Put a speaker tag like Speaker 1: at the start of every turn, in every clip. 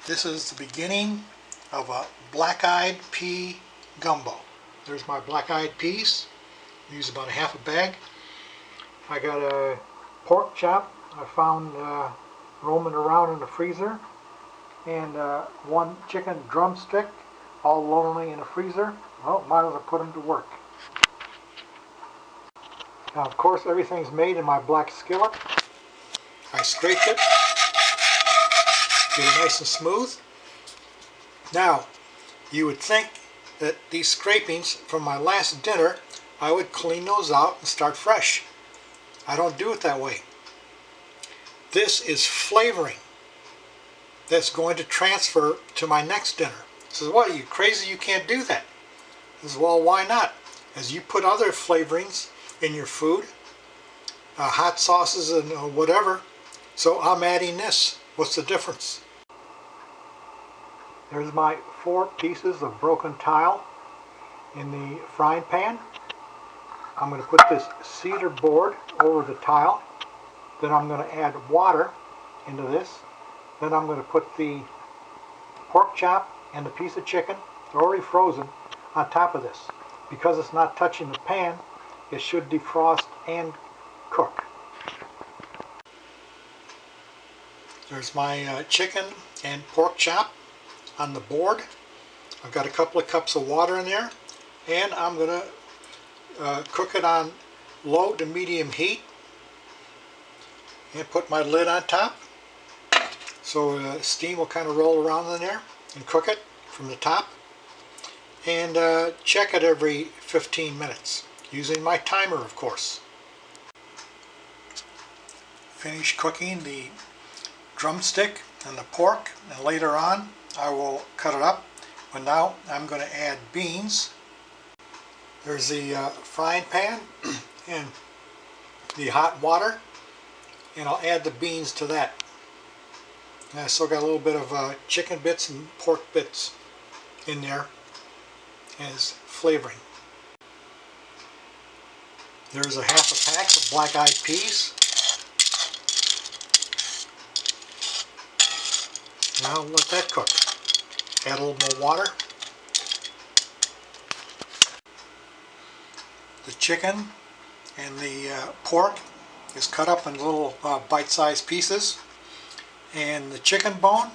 Speaker 1: This is the beginning of a black-eyed pea gumbo. There's my black-eyed peas. Use about a half a bag. I got a pork chop I found roaming around in the freezer, and one chicken drumstick all lonely in the freezer. Well, might as well put them to work. Now, of course, everything's made in my black skillet. I scraped it, get it nice and smooth. Now, you would think that these scrapings from my last dinner, I would clean those out and start fresh. I don't do it that way. This is flavoring that's going to transfer to my next dinner. So what, are you crazy? You can't do that. I said, well, why not? As you put other flavorings in your food, hot sauces and whatever, so I'm adding this. What's the difference? There's my 4 pieces of broken tile in the frying pan. I'm going to put this cedar board over the tile. Then I'm going to add water into this. Then I'm going to put the pork chop and the piece of chicken, already frozen, on top of this. Because it's not touching the pan, it should defrost and cook. There's my chicken and pork chop on the board. I've got a couple of cups of water in there, and I'm going to cook it on low to medium heat and put my lid on top so steam will kind of roll around in there and cook it from the top, and check it every 15 minutes using my timer, of course. Finish cooking the drumstick and the pork, and later on I will cut it up. But now I'm going to add beans. There's the frying pan and the hot water, and I'll add the beans to that. And I still got a little bit of chicken bits and pork bits in there as flavoring. There's a half a pack of black-eyed peas. Now let that cook. Add a little more water. The chicken and the pork is cut up in little bite-sized pieces. And the chicken bone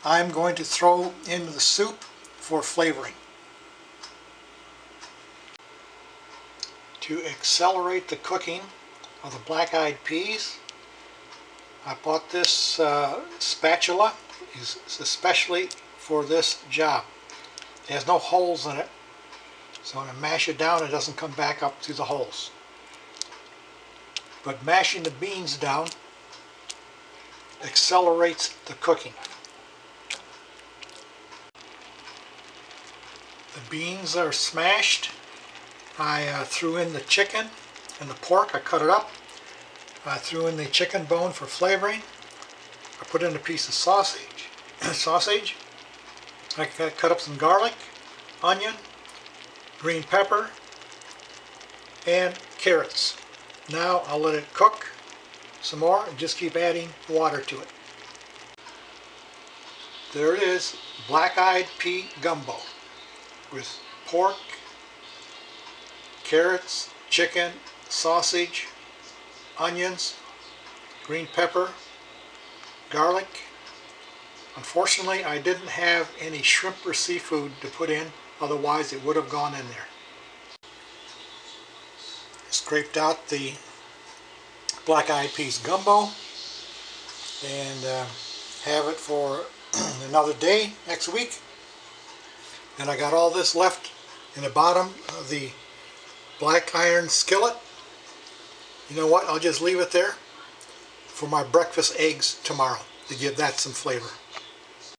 Speaker 1: I'm going to throw into the soup for flavoring. To accelerate the cooking of the black-eyed peas, I bought this spatula. It's especially for this job. It has no holes in it, so when I mash it down, it doesn't come back up through the holes. But mashing the beans down accelerates the cooking. The beans are smashed. I threw in the chicken and the pork. I cut it up. I threw in the chicken bone for flavoring. I put in a piece of sausage. I cut up some garlic, onion, green pepper, and carrots. Now I'll let it cook some more and just keep adding water to it. There it is, black-eyed pea gumbo with pork, carrots, chicken, sausage, onions, green pepper, garlic. Unfortunately, I didn't have any shrimp or seafood to put in, otherwise it would have gone in there. Scraped out the black-eyed peas gumbo and have it for another day next week. And I got all this left in the bottom of the black iron skillet. You know what, I'll just leave it there for my breakfast eggs tomorrow to give that some flavor.